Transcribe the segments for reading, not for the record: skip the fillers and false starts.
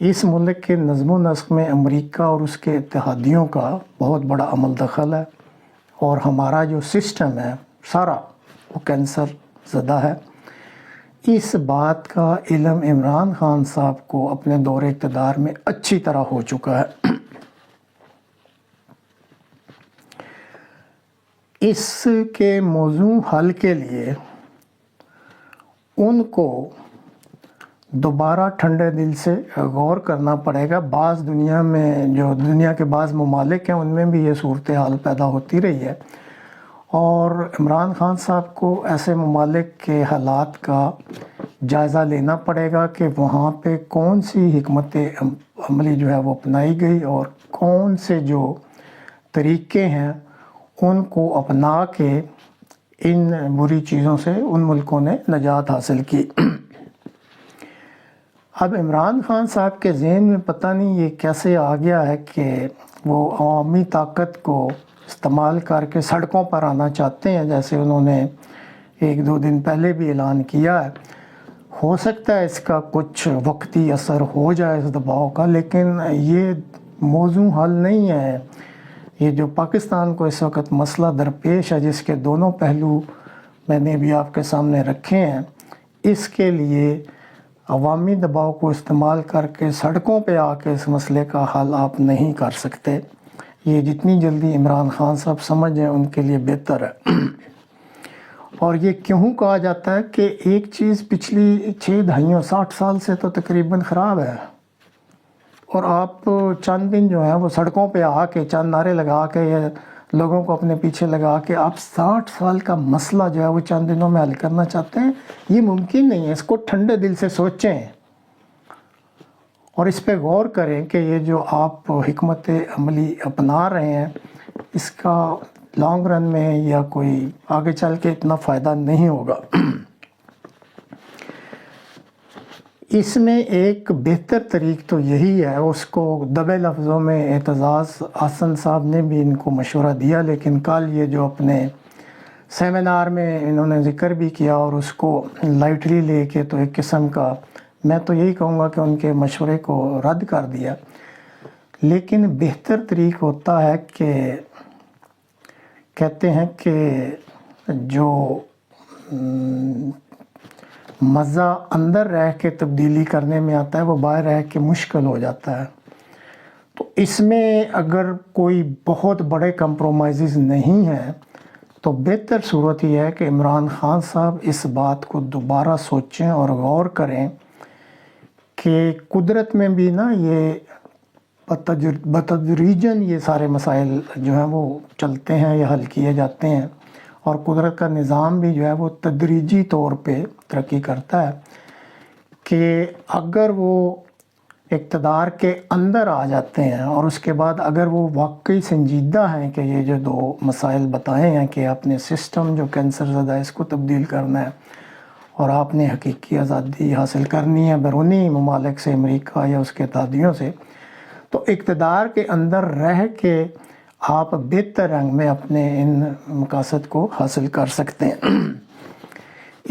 اس ملک کے نظم و نسق میں امریکہ اور اس کے اتحادیوں کا بہت بڑا عمل دخل ہے، اور ہمارا جو سسٹم ہے سارا وہ کینسر زدہ ہے۔ اس بات کا علم عمران خان صاحب کو اپنے دور اقتدار میں اچھی طرح ہو چکا ہے۔ اس کے موضوع حل کے لیے ان کو دوبارہ ٹھنڈے دل سے غور کرنا پڑے گا۔ بعض دنیا کے بعض ممالک ہیں، ان میں بھی یہ صورتحال پیدا ہوتی رہی ہے، اور عمران خان صاحب کو ایسے ممالک کے حالات کا جائزہ لینا پڑے گا کہ وہاں پہ کون سی حکمت عملی جو ہے وہ اپنائی گئی، اور کون سے جو طریقے ہیں ان کو اپنا کے ان بری چیزوں سے ان ملکوں نے نجات حاصل کی۔ اب عمران خان صاحب کے ذہن میں پتہ نہیں یہ کیسے آ گیا ہے کہ وہ عوامی طاقت کو استعمال کر کے سڑکوں پر آنا چاہتے ہیں، جیسے انہوں نے 1-2 دن پہلے بھی اعلان کیا ہے۔ ہو سکتا ہے اس کا کچھ وقتی اثر ہو جائے اس دباؤ کا، لیکن یہ موضوع حل نہیں ہے۔ یہ جو پاکستان کو اس وقت مسئلہ درپیش ہے، جس کے دونوں پہلو میں نے بھی آپ کے سامنے رکھے ہیں، اس کے لیے عوامی دباؤ کو استعمال کر کے سڑکوں پہ آ کے اس مسئلے کا حل آپ نہیں کر سکتے۔ یہ جتنی جلدی عمران خان صاحب سمجھ جائیں ان کے لیے بہتر ہے۔ اور یہ کیوں کہا جاتا ہے کہ ایک چیز پچھلی 6 دہائیوں 60 سال سے تو تقریباً خراب ہے، اور آپ چند دن جو ہیں وہ سڑکوں پہ آ کے چند نعرے لگا کے یا لوگوں کو اپنے پیچھے لگا کے آپ 60 سال کا مسئلہ جو ہے وہ چند دنوں میں حل کرنا چاہتے ہیں، یہ ممکن نہیں ہے۔ اس کو ٹھنڈے دل سے سوچیں اور اس پہ غور کریں کہ یہ جو آپ حکمت عملی اپنا رہے ہیں اس کا لانگ رن میں یا کوئی آگے چل کے اتنا فائدہ نہیں ہوگا۔ اس میں ایک بہتر طریق تو یہی ہے، اس کو دبے لفظوں میں اعتزاز احسن صاحب نے بھی ان کو مشورہ دیا، لیکن کل یہ جو اپنے سیمینار میں انہوں نے ذکر بھی کیا اور اس کو لائٹلی لے کے تو ایک قسم کا، میں تو یہی کہوں گا کہ ان کے مشورے کو رد کر دیا۔ لیکن بہتر طریق ہوتا ہے کہ کہتے ہیں کہ جو مزہ اندر رہ کے تبدیلی کرنے میں آتا ہے وہ باہر رہ کے مشکل ہو جاتا ہے۔ تو اس میں اگر کوئی بہت بڑے کمپرومائزز نہیں ہیں تو بہتر صورت یہ ہے کہ عمران خان صاحب اس بات کو دوبارہ سوچیں اور غور کریں کہ قدرت میں بھی نا یہ بتدریجاً یہ سارے مسائل جو ہیں وہ چلتے ہیں یا حل کیے جاتے ہیں، اور قدرت کا نظام بھی جو ہے وہ تدریجی طور پہ ترقی کرتا ہے کہ اگر وہ اقتدار کے اندر آ جاتے ہیں اور اس کے بعد اگر وہ واقعی سنجیدہ ہیں کہ یہ جو 2 مسائل بتائے ہیں کہ اپنے سسٹم جو کینسر زدہ ہے اس کو تبدیل کرنا ہے اور آپ نے حقیقی آزادی حاصل کرنی ہے بیرونی ممالک سے، امریکہ یا اس کے اتحادیوں سے، تو اقتدار کے اندر رہ کے آپ بہتر رنگ میں اپنے ان مقاصد کو حاصل کر سکتے ہیں۔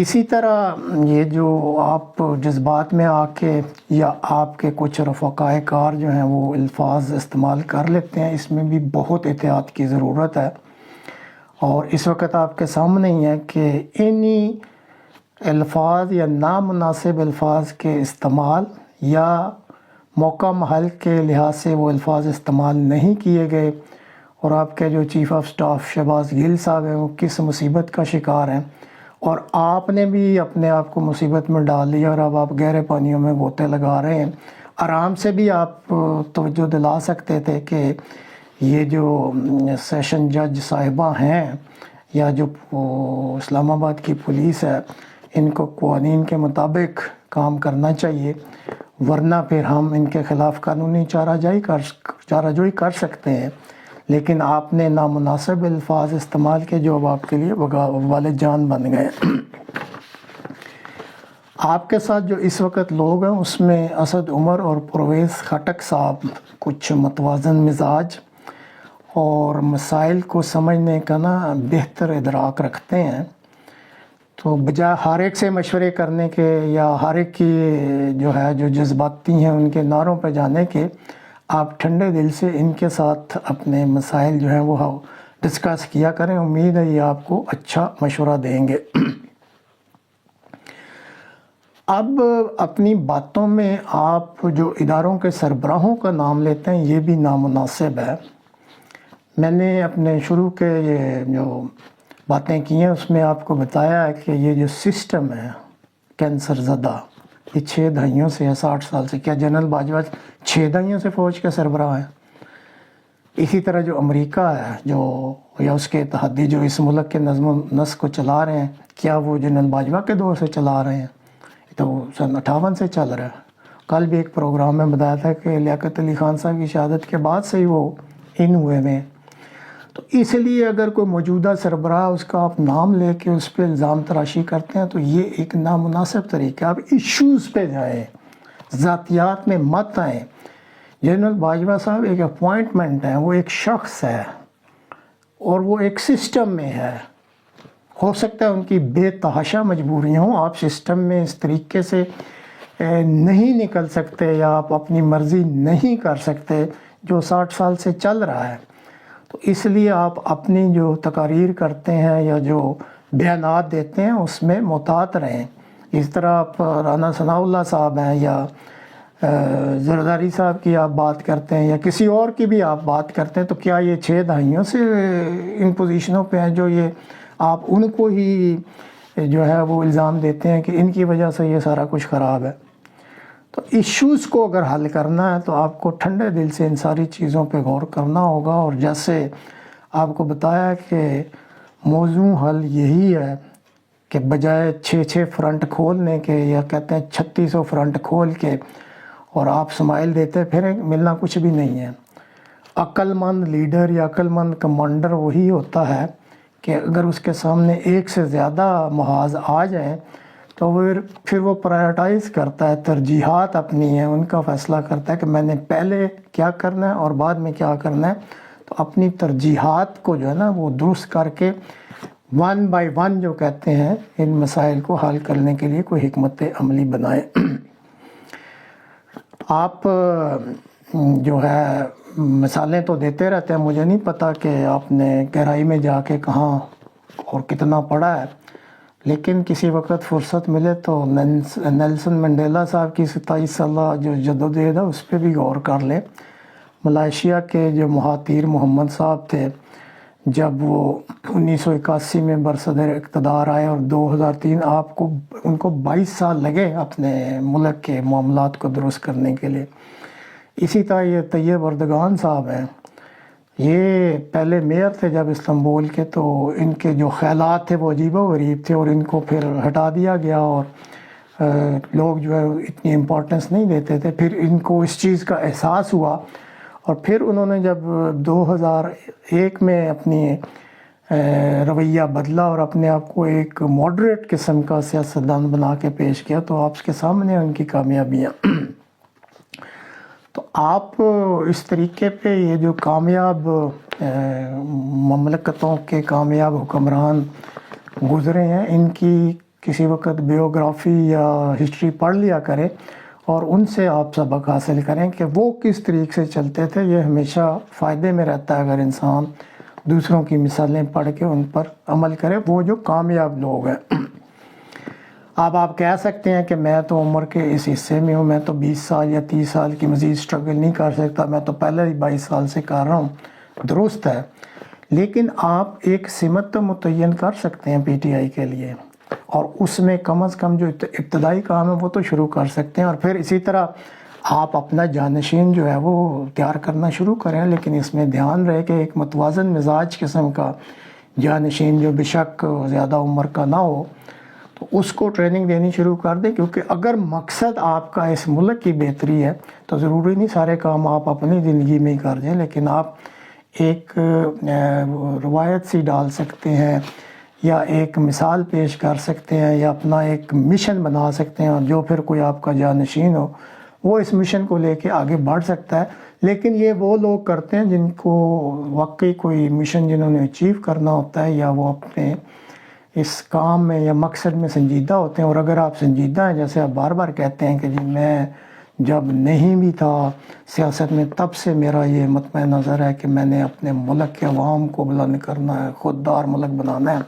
اسی طرح یہ جو آپ جذبات میں آ کے یا آپ کے کچھ رفقائے کار جو ہیں وہ الفاظ استعمال کر لیتے ہیں، اس میں بھی بہت احتیاط کی ضرورت ہے، اور اس وقت آپ کے سامنے ہی ہے کہ انہی الفاظ یا نامناسب الفاظ کے استعمال یا موقع محل کے لحاظ سے وہ الفاظ استعمال نہیں کیے گئے، اور آپ کے جو چیف آف سٹاف شہباز گل صاحب ہیں وہ کس مصیبت کا شکار ہیں، اور آپ نے بھی اپنے آپ کو مصیبت میں ڈال لیا اور اب آپ گہرے پانیوں میں غوطے لگا رہے ہیں۔ آرام سے بھی آپ توجہ دلا سکتے تھے کہ یہ جو سیشن جج صاحبہ ہیں یا جو اسلام آباد کی پولیس ہے، ان کو قوانین کے مطابق کام کرنا چاہیے، ورنہ پھر ہم ان کے خلاف قانونی چارہ جوئی کر سکتے ہیں۔ لیکن آپ نے نامناسب الفاظ استعمال کے جو اب آپ کے لیے وبال جان بن گئے۔ آپ کے ساتھ جو اس وقت لوگ ہیں اس میں اسد عمر اور پرویز خٹک صاحب کچھ متوازن مزاج اور مسائل کو سمجھنے کا نا بہتر ادراک رکھتے ہیں، تو بجائے ہر ایک سے مشورے کرنے کے یا ہر ایک کی جو جذباتی ہیں ان کے نعروں پہ جانے کے، آپ ٹھنڈے دل سے ان کے ساتھ اپنے مسائل جو ہیں وہ ڈسکس کیا کریں. امید ہے یہ آپ کو اچھا مشورہ دیں گے. اب اپنی باتوں میں آپ جو اداروں کے سربراہوں کا نام لیتے ہیں یہ بھی نامناسب ہے. میں نے اپنے شروع کے یہ جو باتیں کی ہیں اس میں آپ کو بتایا ہے کہ یہ جو سسٹم ہے کینسر زدہ، یہ 6 دہائیوں سے ہے، 60 سال سے. کیا جنرل باجوہ 6 دہائیوں سے فوج کے سربراہ ہیں؟ اسی طرح جو امریکہ ہے یا اس کے اتحادی جو اس ملک کے نظم و نسق کو چلا رہے ہیں، کیا وہ جنرل باجوہ کے دور سے چلا رہے ہیں؟ تو سن 58 سے چل رہا ہے. کل بھی ایک پروگرام میں بتایا تھا کہ لیاقت علی خان صاحب کی شہادت کے بعد سے ہی وہ ان ہوئے میں. تو اس لیے اگر کوئی موجودہ سربراہ اس کا آپ نام لے کے اس پہ الزام تراشی کرتے ہیں تو یہ ایک نامناسب طریقہ. آپ ایشوز پہ جائیں، ذاتیات میں مت آئیں. جنرل باجوہ صاحب ایک اپوائنٹمنٹ ہے، وہ ایک شخص ہے اور وہ ایک سسٹم میں ہے. ہو سکتا ہے ان کی بے تحاشا مجبوریاں ہوں، آپ سسٹم میں اس طریقے سے نہیں نکل سکتے یا آپ اپنی مرضی نہیں کر سکتے جو 60 سال سے چل رہا ہے. تو اس لیے آپ اپنی جو تقاریر کرتے ہیں یا جو بیانات دیتے ہیں اس میں محتاط رہیں. اس طرح آپ رانا ثناء اللہ صاحب ہیں یا زرداری صاحب کی آپ بات کرتے ہیں یا کسی اور کی بھی آپ بات کرتے ہیں، تو کیا یہ 6 دہائیوں سے ان پوزیشنوں پہ ہیں جو یہ آپ ان کو ہی وہ الزام دیتے ہیں کہ ان کی وجہ سے یہ سارا کچھ خراب ہے؟ تو ایشوز کو اگر حل کرنا ہے تو آپ کو ٹھنڈے دل سے ان ساری چیزوں پہ غور کرنا ہوگا. اور جیسے آپ کو بتایا کہ موضوع حل یہی ہے کہ بجائے 6 فرنٹ کھولنے کے یا کہتے ہیں 3600 فرنٹ کھول کے اور آپ سمائل دیتے پھر ملنا کچھ بھی نہیں ہے. عقل مند لیڈر یا عقل مند کمانڈر وہی ہوتا ہے کہ اگر اس کے سامنے ایک سے زیادہ محاذ آ جائیں تو پھر وہ پرائرٹائز کرتا ہے، ترجیحات اپنی ہیں ان کا فیصلہ کرتا ہے کہ میں نے پہلے کیا کرنا ہے اور بعد میں کیا کرنا ہے. تو اپنی ترجیحات کو وہ درست کر کے 1 بائی 1 جو کہتے ہیں ان مسائل کو حل کرنے کے لیے کوئی حکمت عملی بنائیں. آپ مثالیں تو دیتے رہتے ہیں، مجھے نہیں پتا کہ آپ نے گہرائی میں جا کے کہاں اور کتنا پڑھا ہے، لیکن کسی وقت فرصت ملے تو نیلسن منڈیلا صاحب کی 27 سالہ جو جدوجہد ہے اس پہ بھی غور کر لیں. ملائیشیا کے جو مہاتیر محمد صاحب تھے، جب وہ 1981 میں برصدر اقتدار آئے اور 2003 ان کو 22 سال لگے اپنے ملک کے معاملات کو درست کرنے کے لیے. اسی طرح یہ طیب اردگان صاحب ہیں، یہ پہلے میئر تھے جب استنبول کے، تو ان کے جو خیالات تھے وہ عجیب و غریب تھے اور ان کو پھر ہٹا دیا گیا اور لوگ اتنی امپورٹنس نہیں دیتے تھے. پھر ان کو اس چیز کا احساس ہوا اور پھر انہوں نے جب 2001 میں اپنی رویہ بدلا اور اپنے آپ کو ایک ماڈریٹ قسم کا سیاستدان بنا کے پیش کیا تو آپ کے سامنے ان کی کامیابیاں. تو آپ اس طریقے پہ یہ جو کامیاب مملکتوں کے کامیاب حکمران گزرے ہیں ان کی کسی وقت بیوگرافی یا ہسٹری پڑھ لیا کریں اور ان سے آپ سبق حاصل کریں کہ وہ کس طریقے سے چلتے تھے. یہ ہمیشہ فائدے میں رہتا ہے اگر انسان دوسروں کی مثالیں پڑھ کے ان پر عمل کرے، وہ جو کامیاب لوگ ہیں. آپ کہہ سکتے ہیں کہ میں تو عمر کے اس حصے میں ہوں، میں تو 20 سال یا 30 سال کی مزید سٹرگل نہیں کر سکتا، میں تو پہلے ہی 22 سال سے کر رہا ہوں. درست ہے، لیکن آپ ایک سمت تو متعین کر سکتے ہیں پی ٹی آئی کے لیے اور اس میں کم از کم جو ابتدائی کام ہے وہ تو شروع کر سکتے ہیں. اور پھر اسی طرح آپ اپنا جانشین جو ہے وہ تیار کرنا شروع کریں، لیکن اس میں دھیان رہے کہ ایک متوازن مزاج قسم کا جانشین جو بے شک زیادہ عمر کا نہ ہو، تو اس کو ٹریننگ دینی شروع کر دیں. کیونکہ اگر مقصد آپ کا اس ملک کی بہتری ہے تو ضروری نہیں سارے کام آپ اپنی زندگی میں ہی کر دیں، لیکن آپ ایک روایت سی ڈال سکتے ہیں یا ایک مثال پیش کر سکتے ہیں یا اپنا ایک مشن بنا سکتے ہیں، اور جو پھر کوئی آپ کا جانشین ہو وہ اس مشن کو لے کے آگے بڑھ سکتا ہے. لیکن یہ وہ لوگ کرتے ہیں جن کو واقعی کوئی مشن جنہوں نے اچیو کرنا ہوتا ہے یا وہ اپنے اس کام میں یا مقصد میں سنجیدہ ہوتے ہیں، اور اگر آپ سنجیدہ ہیں، جیسے آپ بار بار کہتے ہیں کہ جی میں جب نہیں بھی تھا سیاست میں تب سے میرا یہ مطمع نظر ہے کہ میں نے اپنے ملک کے عوام کو بلند کرنا ہے، خوددار ملک بنانا ہے،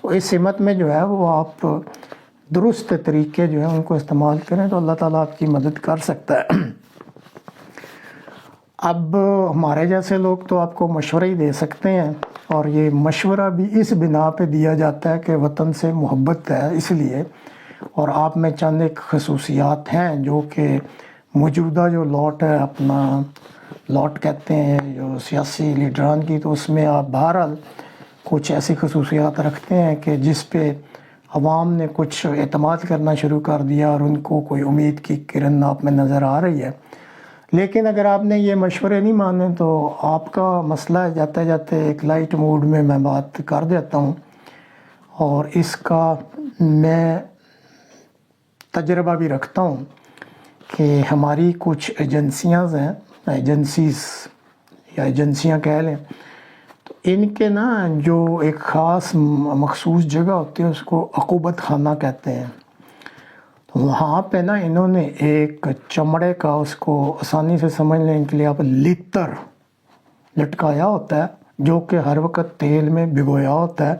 تو اس سمت میں جو ہے وہ آپ درست طریقے جو ہیں ان کو استعمال کریں تو اللہ تعالیٰ آپ کی مدد کر سکتا ہے۔ اب ہمارے جیسے لوگ تو آپ کو مشورہ ہی دے سکتے ہیں، اور یہ مشورہ بھی اس بنا پہ دیا جاتا ہے کہ وطن سے محبت ہے اس لیے، اور آپ میں چند ایک خصوصیات ہیں جو کہ موجودہ جو لوٹ ہے اپنا لوٹ کہتے ہیں جو سیاسی لیڈران کی، تو اس میں آپ بہرحال کچھ ایسی خصوصیات رکھتے ہیں کہ جس پہ عوام نے کچھ اعتماد کرنا شروع کر دیا اور ان کو کوئی امید کی کرن آپ میں نظر آ رہی ہے۔ لیکن اگر آپ نے یہ مشورے نہیں مانے تو آپ کا مسئلہ ہے، جاتے جاتے ایک لائٹ موڈ میں بات کر دیتا ہوں، اور اس کا میں تجربہ بھی رکھتا ہوں کہ ہماری کچھ ایجنسیاں ہیں، ایجنسیاں کہہ لیں، تو ان کے نا جو ایک خاص مخصوص جگہ ہوتی ہے اس کو عقوبت خانہ کہتے ہیں، تو وہاں پہ نا انہوں نے ایک چمڑے کا، اس کو آسانی سے سمجھ لیں کے لیے آپ لتر لٹکایا ہوتا ہے جو کہ ہر وقت تیل میں بھگویا ہوتا ہے،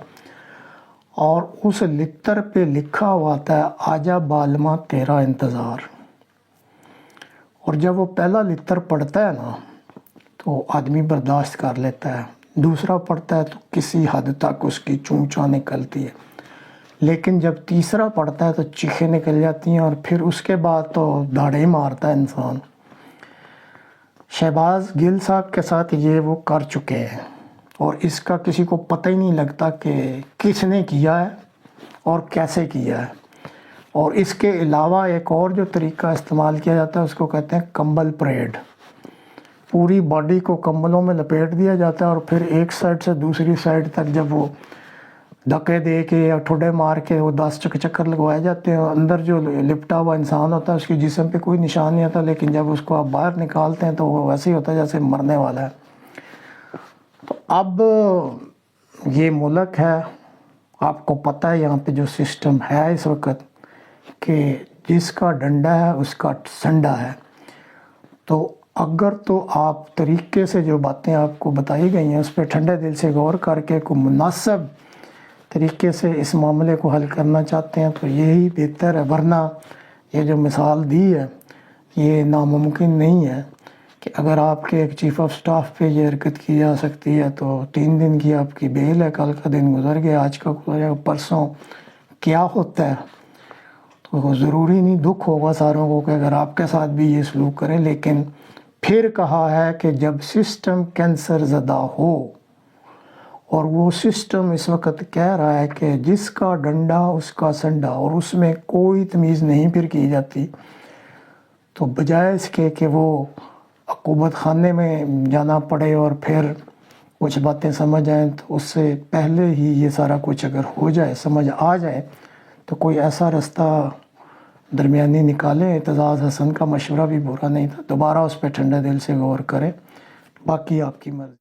اور اس لتر پہ لکھا ہوا ہوتا ہے آجا بالما تیرا انتظار، اور جب وہ پہلا لتر پڑتا ہے نا تو آدمی برداشت کر لیتا ہے، دوسرا پڑتا ہے تو کسی حد تک اس کی چونچاں نکلتی ہے، لیکن جب تیسرا پڑتا ہے تو چیخیں نکل جاتی ہیں، اور پھر اس کے بعد تو داڑے ہی مارتا ہے انسان۔ شہباز گل صاحب کے ساتھ یہ وہ کر چکے ہیں، اور اس کا کسی کو پتہ ہی نہیں لگتا کہ کس نے کیا ہے اور کیسے کیا ہے۔ اور اس کے علاوہ ایک اور جو طریقہ استعمال کیا جاتا ہے اس کو کہتے ہیں کمبل پریڈ، پوری باڈی کو کمبلوں میں لپیٹ دیا جاتا ہے، اور پھر ایک سائڈ سے دوسری سائڈ تک جب وہ دھکے دے کے یا ٹھڈے مار کے وہ 10 چکر لگوائے جاتے ہیں، اندر جو لپٹا ہوا انسان ہوتا ہے اس کے جسم پہ کوئی نشان نہیں آتا، لیکن جب اس کو آپ باہر نکالتے ہیں تو وہ ویسے ہی ہوتا ہے جیسے مرنے والا ہے۔ تو اب یہ ملک ہے، آپ کو پتہ ہے یہاں پہ جو سسٹم ہے اس وقت کہ جس کا ڈنڈا ہے اس کا سنڈا ہے، تو اگر تو آپ طریقے سے جو باتیں آپ کو بتائی گئی ہیں اس پہ ٹھنڈے دل سے غور کر کے کوئی مناسب طریقے سے اس معاملے کو حل کرنا چاہتے ہیں تو یہی بہتر ہے، ورنہ یہ جو مثال دی ہے یہ ناممکن نہیں ہے کہ اگر آپ کے ایک چیف آف سٹاف پہ یہ حرکت کی جا سکتی ہے تو 3 دن کی آپ کی بیل ہے، کل کا دن گزر گیا، آج کا گزر گیا، پرسوں کیا ہوتا ہے، تو ضروری نہیں دکھ ہوگا ساروں کو کہ اگر آپ کے ساتھ بھی یہ سلوک کریں، لیکن پھر کہا ہے کہ جب سسٹم کینسر زدہ ہو، اور وہ سسٹم اس وقت کہہ رہا ہے کہ جس کا ڈنڈا اس کا سنڈا، اور اس میں کوئی تمیز نہیں پھر کی جاتی، تو بجائے اس کے کہ وہ عقوبت خانے میں جانا پڑے اور پھر کچھ باتیں سمجھ آئیں، تو اس سے پہلے ہی یہ سارا کچھ اگر ہو جائے، سمجھ آ جائے، تو کوئی ایسا رستہ درمیانی نکالیں۔ اعتزاز حسن کا مشورہ بھی برا نہیں تھا، دوبارہ اس پہ ٹھنڈے دل سے غور کریں، باقی آپ کی مرضی۔